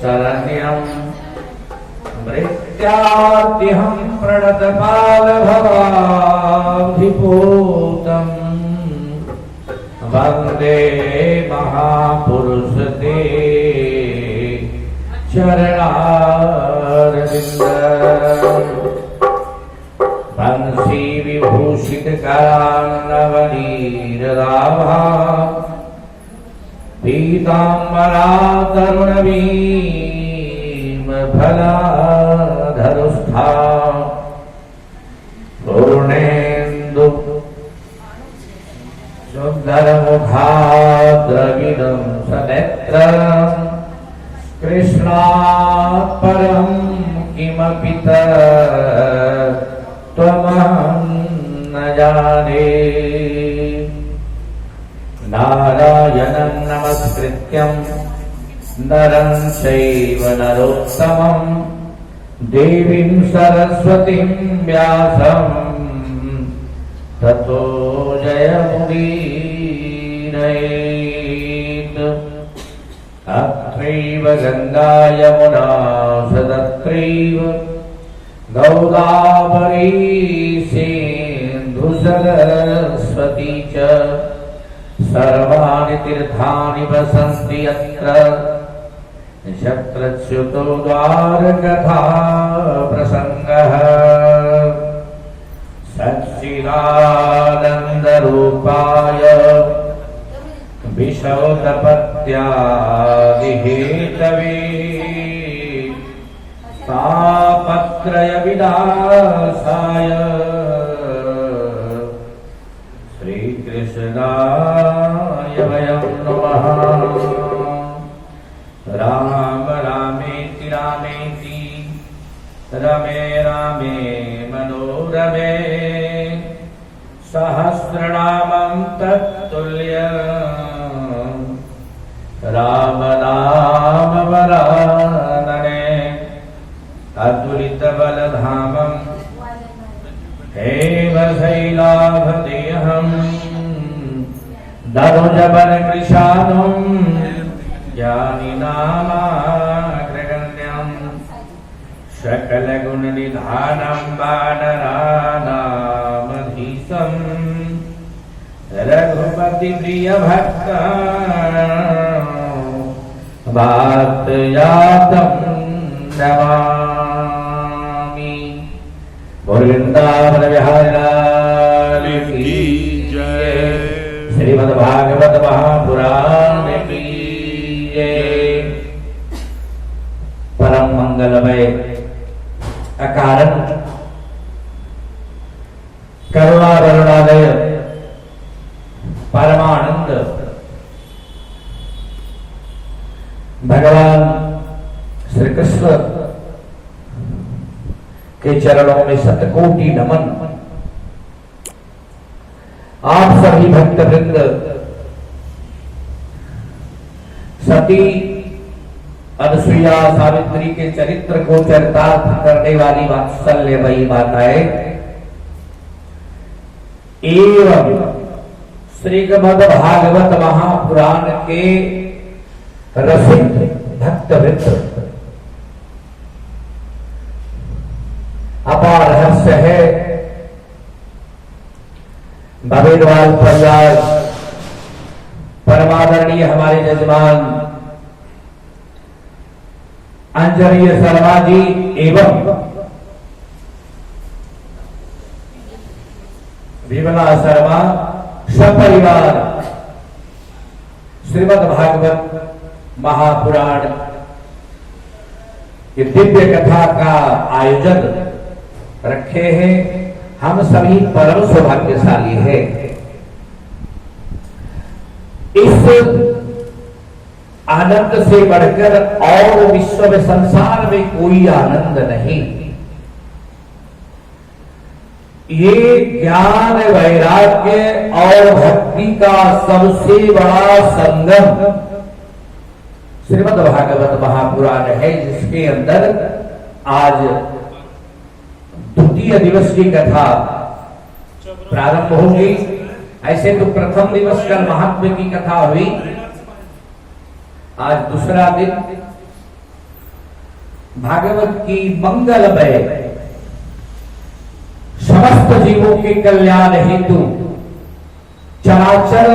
शरण्यं मृत्याद्यहं प्रणतपालभवाब्धिपूतं वन्दे महापुरुषते चरणारविन्दम् बंसी विभूषित करान्नवनीरदाभा पीताम्बरा तरुणवीम फलाधरुष्ठा पूर्णेन्दु सुन्दरमुखाद्रविदं सनेत्रम् कृष्णात् परं किमपि त्वमहं न जाने। नारायणं नमस्कृत्यं नरं चैव नरोत्तमं देवीं सरस्वतीं व्यासं ततो जयमुदीरयेत्। अत्रैव गङ्गा यमुना सदत्रैव गोदावरी सिन्धु सरस्वती च सर्वाणि तीर्थानि वसन्ति यत्र यत्रच्युतो द्वारकथा प्रसङ्गः। सच्चिदानन्दरूपाय विशौतपत्यादिहेतवे तापत्रय विनाशाय श्रीकृष्णाय वयं नमः। राम रामेति रामेति रमे रामे मनोरमे सहस्रनामं तत्तुल्यं राम नाम वरानने। अतुलितबलधामं हेमशैलाभदेहं दनुजवनकृशानुं ज्ञानिनामाग्रगण्यं सकलगुणनिधानं वानराणामधीशं रघुपतिप्रियभक्तं वातजातं नमामि। वृंदावन विहारी लाल की जय। श्रीमद्भागवत महापुराण की जय। परम मंगलमय अकारण करुणा करुणालय परमानंद भगवान श्री कृष्ण के चरणों में शतकोटि नमन। आप सभी भक्त वृंद सती अनसुईया सावित्री के चरित्र को चरितार्थ करने वाली वात्सल्यमयी माताएं एवं श्रीमद् भागवत महापुराण के रसिक भक्त वृंद, अपार रहस्य है भवेदवाल परिवार परमादरणीय हमारे यजमान अंजनीय शर्मा जी एवं विमला शर्मा सपरिवार श्रीमद् भागवत महापुराण की दिव्य कथा का आयोजन रखे हैं। हम सभी परम सौभाग्यशाली हैं। इस आनंद से बढ़कर और विश्व में संसार में कोई आनंद नहीं। ये ज्ञान वैराग्य और भक्ति का सबसे बड़ा संगम श्रीमद् भागवत महापुराण है, जिसके अंदर आज द्वितीय दिवस की कथा प्रारंभ होगी। ऐसे तो प्रथम दिवस कल महात्म्य की कथा हुई, आज दूसरा दिन भागवत की मंगलमय समस्त जीवों के कल्याण हेतु चराचर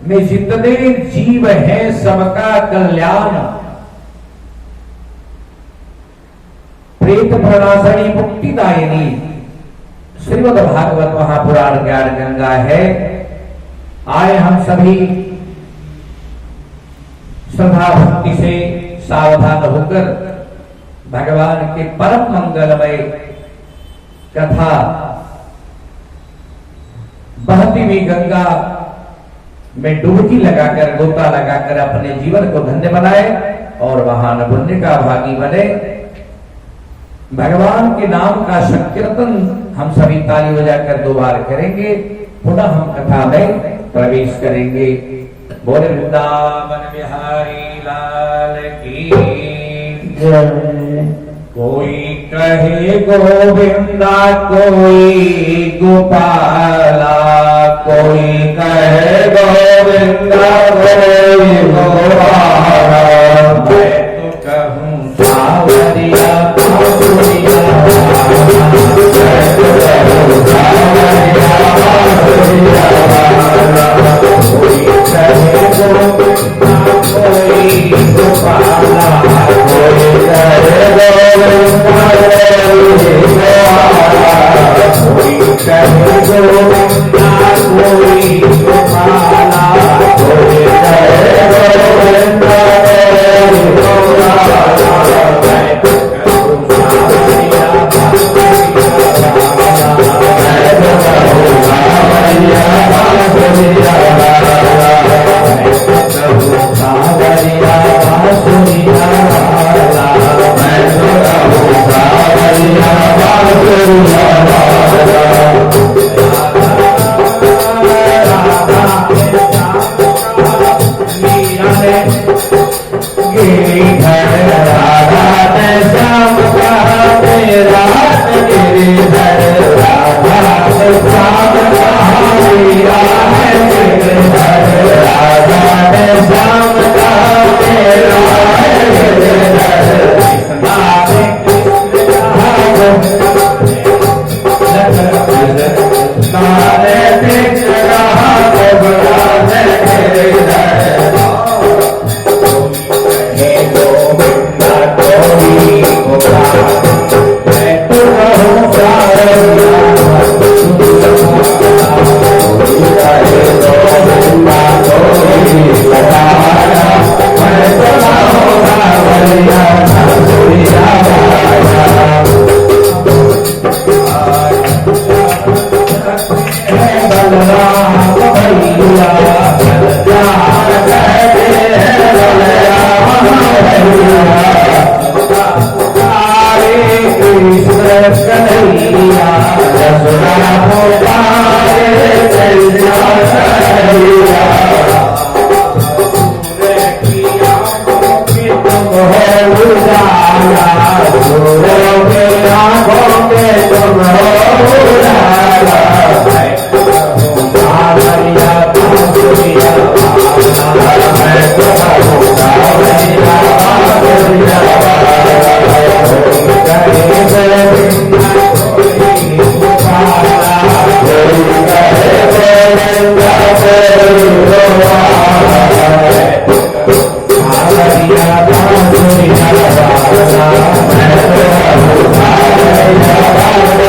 में जितने जीव हैं सबका कल्याण प्रेत प्रणाशनी मुक्तिदायिनी श्रीमद् भागवत महापुराण ज्ञान गंगा है। आए हम सभी श्रद्धा भक्ति से सावधान होकर भगवान के परम मंगलमय कथा बहती हुई गंगा में डुबकी लगाकर गोता लगाकर अपने जीवन को धन्य बनाए और महान पुण्य का भागी बने। भगवान के नाम का संकीर्तन हम सभी ताली बजाकर 2 बार करेंगे। पुनः हम कथा में प्रवेश करेंगे। बोले वृंदावन बिहारी लाल की जय। कोई कहे गोविंदा कोई गोपाला, कोई कहे गोविंदा कोई गोपाला, मैं तो कहूँ सावरिया बांसुरिया, मैं तो कहूँ सावरिया बांसुरिया, कोई कहे गोविंदा कोई गोपाला, कोई कहे गोविंदा कोई गोपाला, कोई कहे गोविंदा कोई गोपाला, कोई कहे गोविंदा कोई गोपाला, मैं तो कहूँ सावरिया बांसुरिया, मैं तो कहूँ सावरिया बांसुरिया, मैं तो कहूँ सावरिया बांसुरिया, मैं तो कहूँ सावरिया बांसुरिया।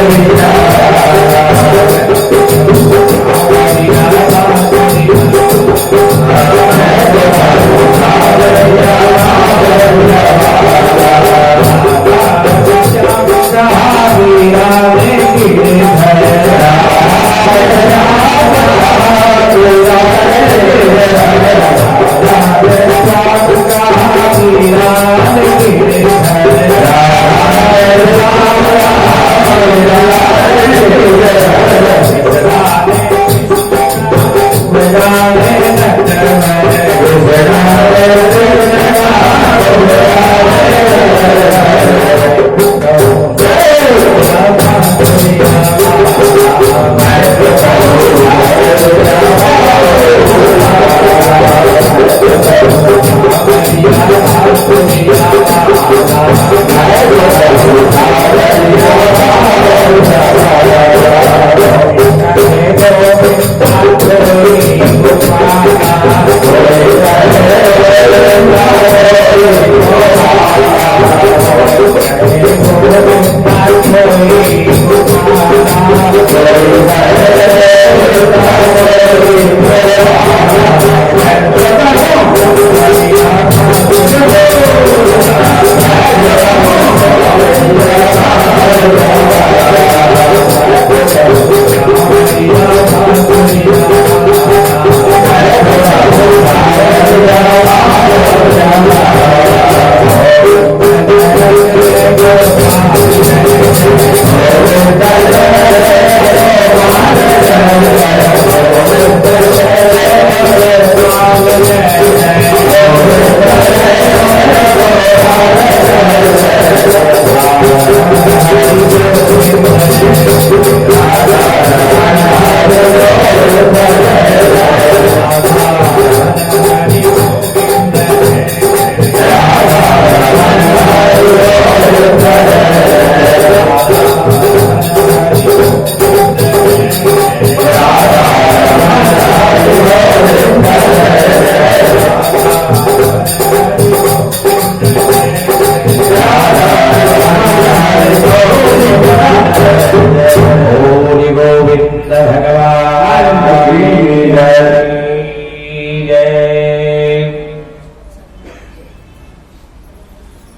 Hare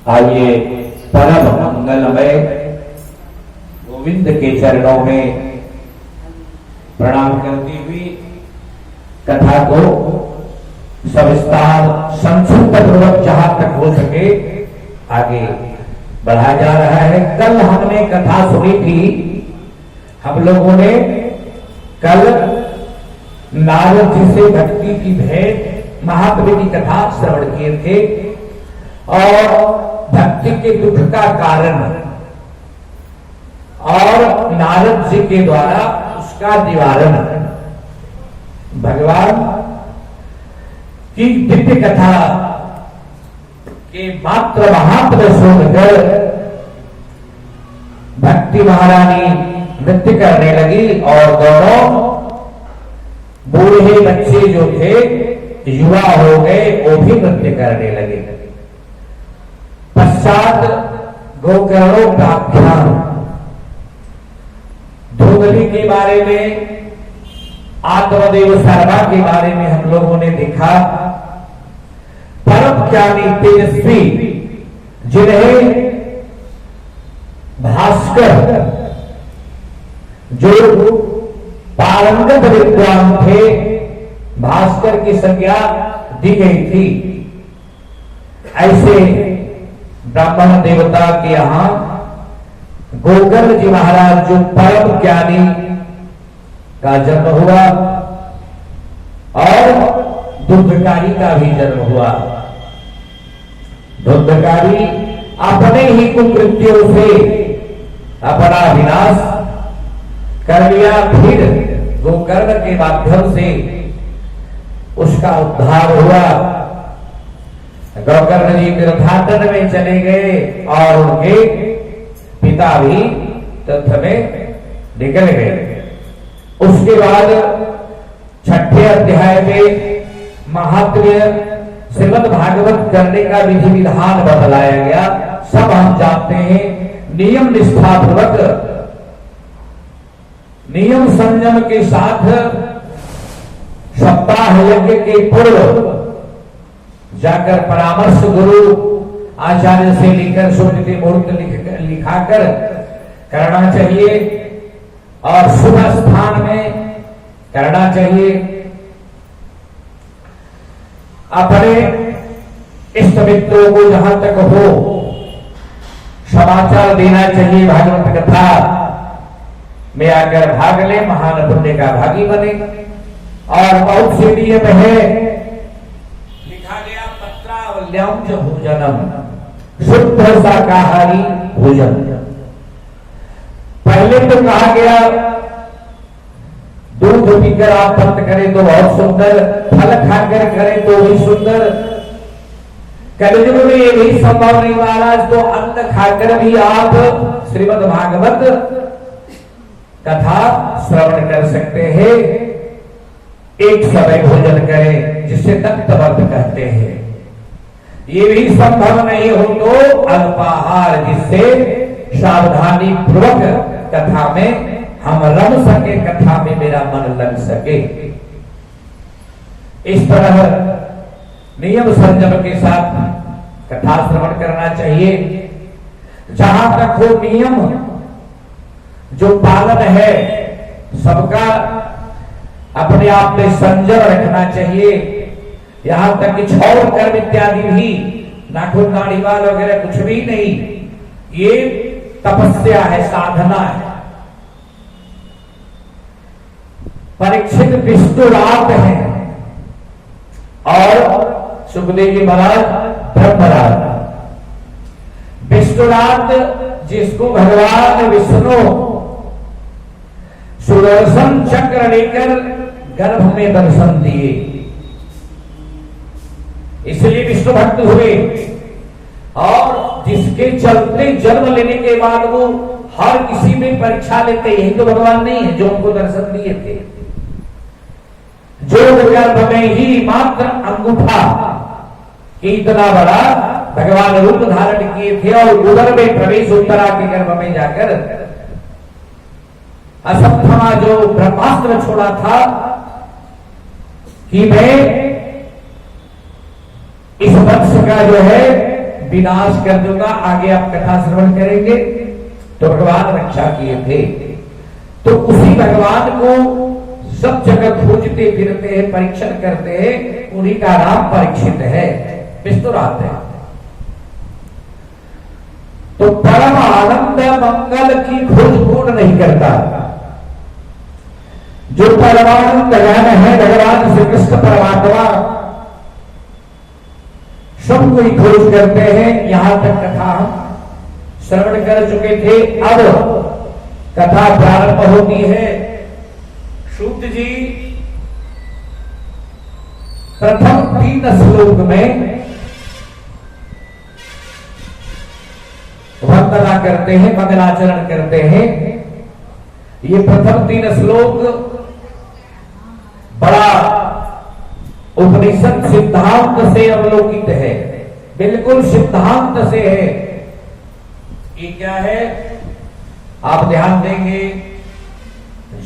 आइए परम मंगलमय गोविंद के चरणों में प्रणाम करती हुई कथा को सविस्तार संक्षिप्त पूर्वक जहां तक हो सके आगे बढ़ाया जा रहा है। कल हमने कथा सुनी थी, हम लोगों ने कल नारद जी से भक्ति की भेंट महात्म्य की कथा श्रवण किए थे और भक्ति के दुख का कारण और नारद जी के द्वारा उसका निवारण भगवान की दिव्य कथा के मात्र महात्म्य सुनकर भक्ति महारानी नृत्य करने लगी और दोनों बूढ़े बच्चे जो थे युवा हो गए, वो भी नृत्य करने लगे। पश्चात गोकर्णों का आख्यान धूमली के बारे में, आत्मदेव शर्मा के बारे में हम लोगों ने देखा। परम ज्ञानी तेजस्वी जिन्हें भास्कर जो पारंगत विद्वान थे, भास्कर की संज्ञा दी गई थी, ऐसे ब्राह्मण देवता के यहां गोकर्ण जी महाराज जो परम ज्ञानी का जन्म हुआ और दुर्धकारी का भी जन्म हुआ। दुर्धकारी अपने ही कुकृत्यों से अपना विनाश कर लिया, फिर गोकर्ण के माध्यम से उसका उद्धार हुआ। गोकर्ण जी तीर्थाटन में चले गए और उनके पिता भी तीर्थ में निकल गए। उसके बाद छठे अध्याय में महात्म्य श्रीमद् भागवत करने का विधि विधान बतलाया गया। सब हम जानते हैं, नियम निष्ठा पूर्वक नियम संयम के साथ सप्ताह यज्ञ के पूर्व जाकर परामर्श गुरु आचार्य से लिखकर सुकृति मुहूर्त लिखाकर करना चाहिए और शुभ स्थान में करना चाहिए। अपने इष्ट मित्रों को जहां तक हो समाचार देना चाहिए, भागवत कथा में आकर भाग ले, महान पुण्य का भागी बने। और बहुत से नियम है, लिखा गया पत्रावल्याम च भोजनम, शुद्ध शाकाहारी भोजन। पहले तो कहा गया दूध पीकर आप व्रत करें तो बहुत सुंदर, फल खाकर करें तो भी सुंदर। कलयुग में ये भी संभव नहीं महाराज, तो अन्न खाकर भी आप श्रीमद् भागवत कथा श्रवण कर सकते हैं। एक समय भोजन करें जिसे तख्त व्रत कहते हैं। ये भी संभव नहीं हो तो अल्पाहार, जिससे सावधानी पूर्वक कथा में हम रम सके, कथा में मेरा मन लग सके। इस तरह नियम संयम के साथ कथा श्रवण करना चाहिए। जहां तक हो नियम जो पालन है सबका अपने आप में संयम रखना चाहिए। यहां तक कि छौर कर्म इत्यादि भी, नाखून दाढ़ी वाल वगैरह कुछ भी नहीं, ये तपस्या है, साधना है। परीक्षित विष्णुरात है और सुखदेव जी महाराज ब्रह्मरात। विष्णुरात जिसको भगवान विष्णु सुदर्शन चक्र लेकर गर्भ में दर्शन दिए, इसलिए विष्णु भक्त हुए। और जिसके चलते जन्म लेने के बाद वो हर किसी में परीक्षा लेते, यही तो भगवान नहीं है जो उनको दर्शन दिए थे। जो गर्भ में ही मात्र अंगूठा इतना बड़ा भगवान रूप धारण किए थे और उदर में प्रवेश, उत्तरा के गर्भ में जाकर असत्थमा जो ब्रह्मास्त्र छोड़ा था कि मैं इस वंश का जो है विनाश कर दूंगा। आगे आप कथा श्रवण करेंगे। तो भगवान रक्षा किए थे। तो उसी भगवान को सब जगह खोजते फिरते हैं, परीक्षण करते हैं। उन्हीं का नाम परीक्षित है, विष्णुरात है। तो परम आनंद मंगल की खोज पूर्ण नहीं करता। जो परमानंद ज्ञान है भगवान श्री कृष्ण परमात्मा, सब कोई खोज करते हैं। यहां तक कथा हम श्रवण कर चुके थे। अब कथा प्रारंभ होती है। सूत जी प्रथम 3 श्लोक में वंदना करते हैं, मंगलाचरण करते हैं। ये प्रथम 3 श्लोक बड़ा उपनिषद सिद्धांत से अवलोकित है, बिल्कुल सिद्धांत से है। ये क्या है आप ध्यान देंगे।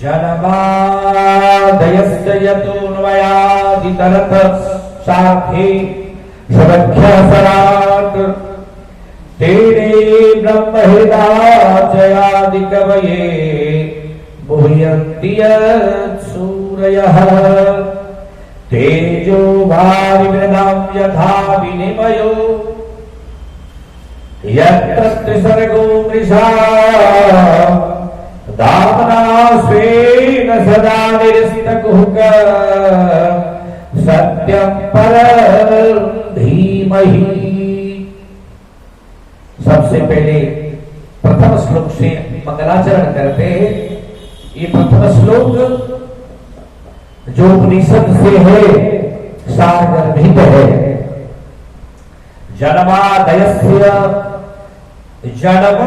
जनमादयस्य यतोऽन्वयादितरत सार्थे सदख्यसरात् तेने ब्रह्महृदाचयादि कवये मुह्यन्ति सूरयः तेजो वारिमृदां यथा विनिमयो यत्र त्रिसर्गो मृषा दामना स्वेन सदा निरस्तकुहक सत्यं परं धीमहि। सबसे पहले प्रथम श्लोक से मंगलाचरण करते हैं। ये प्रथम श्लोक जो उपनिषद से है सारगर्भित है। जन्मादयस्य, जन्म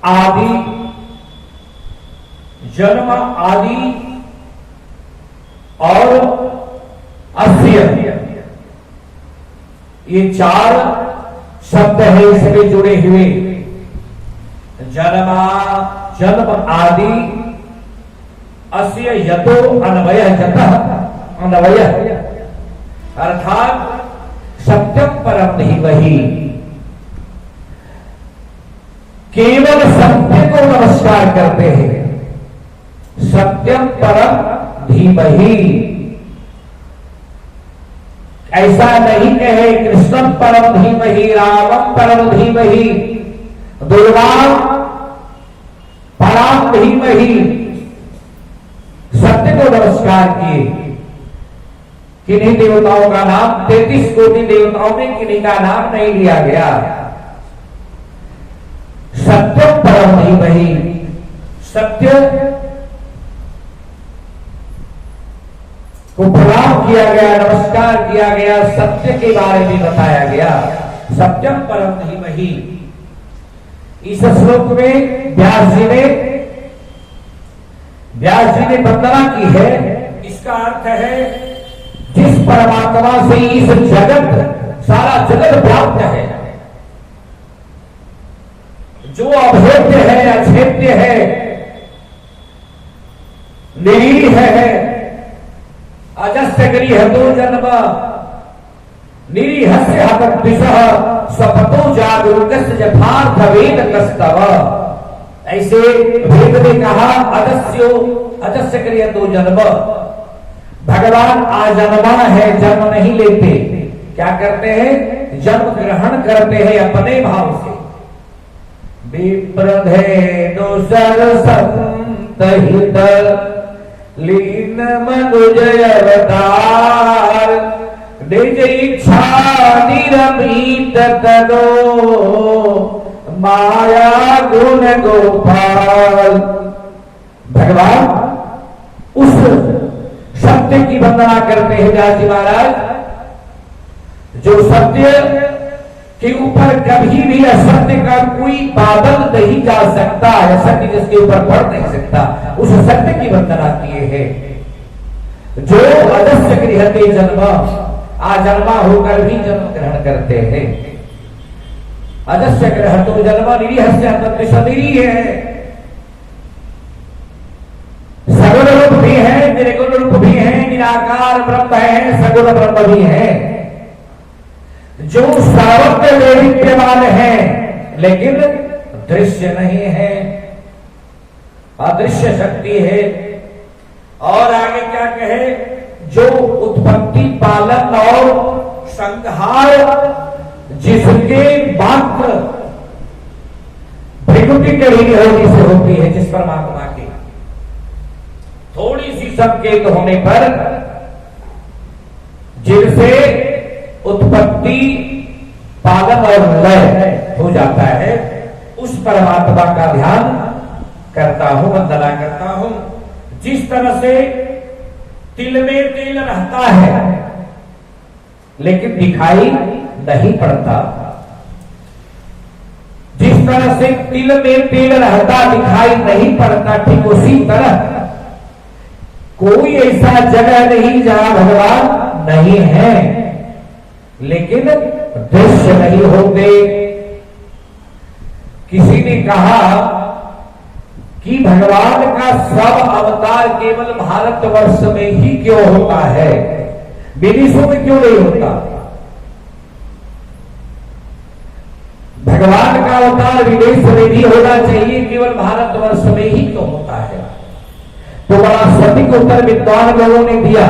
आदि, जन्म आदि और अस्य, ये 4 शब्द है इसमें जुड़े हुए। जन्मा, जन्म आदि, अस्य यतो अन्वय, यतः अन्वय अर्थात सत्यम परम धीमहि, केवल सत्य को नमस्कार करते हैं। सत्यम परम धीमहि, ऐसा नहीं कहे कृष्णम परम धीमहि, रामम परम धीमहि, दुर्गाम परम धीमहि। सत्य को नमस्कार किए। किन्हीं देवताओं का नाम 33 कोटि देवताओं में किन्हीं का नाम नहीं लिया गया। सत्य परम धीमहि, सत्य को प्रणाम किया गया, नमस्कार किया गया, सत्य के बारे में बताया गया। सत्यम परम धीमहि। इस श्लोक में व्यास जी ने वंदना की है। इसका अर्थ है जिस परमात्मा से इस जगत, सारा जगत व्याप्त है, जो अभेद्य है, अछेद्य है, निरीह है, अजस्य गृहतो जन्म निरीहस्य हतद्विषः स्वपतो जागरूकस्य यथार्थ वेद कस्तव। ऐसे वेद ने कहा अजस्य गृहतो जन्म। भगवान आजन्मा है, जन्म नहीं लेते। क्या करते हैं? जन्म ग्रहण करते हैं अपने भाव से। विप्रधेनु सरसंतहित लीन मनुजय अवतार निज इच्छा निरमीत तनो माया गुण गोपाल। भगवान उस सत्य की वंदना करते हैं व्यास जी महाराज, जो सत्य के ऊपर कभी भी असत्य का कोई बादल नहीं जा सकता, असत्य जिसके ऊपर पड़ नहीं सकता, उस सत्य की वंदना किए हैं। जो अजस्य गृहते जन्म, आजन्मा होकर भी जन्म ग्रहण करते हैं। अजस्य गृहतो जन्म निरीहस्य हतद्विषः है। सगुण रूप भी है, निर्गुण रूप भी है, निराकार ब्रह्म है, सगुण ब्रह्म भी है। जो सर्वत्र में विद्यमान है लेकिन दृश्य नहीं है, अदृश्य शक्ति है। और आगे क्या कहे, जो उत्पत्ति पालन और संहार जिसके मात्र भृगुटी के होने से होती है, जिस परमात्मा की थोड़ी सी संकेत होने पर जिनसे उत्पत्ति पालन और लय हो जाता है, उस परमात्मा का ध्यान करता हूं, वंदना करता हूं। जिस तरह से तिल में तेल रहता है लेकिन दिखाई नहीं पड़ता, जिस तरह से तिल में तेल रहता दिखाई नहीं पड़ता, ठीक उसी तरह कोई ऐसा जगह नहीं जहां भगवान नहीं है लेकिन दृश्य नहीं होते। किसी ने कहा कि भगवान का सब अवतार केवल भारतवर्ष में ही क्यों होता है, विदेशों में क्यों नहीं होता? भगवान का अवतार विदेश में भी होना चाहिए, केवल भारतवर्ष में ही क्यों होता है? तो बड़ा सटीक उत्तर विद्वान लोगों ने दिया।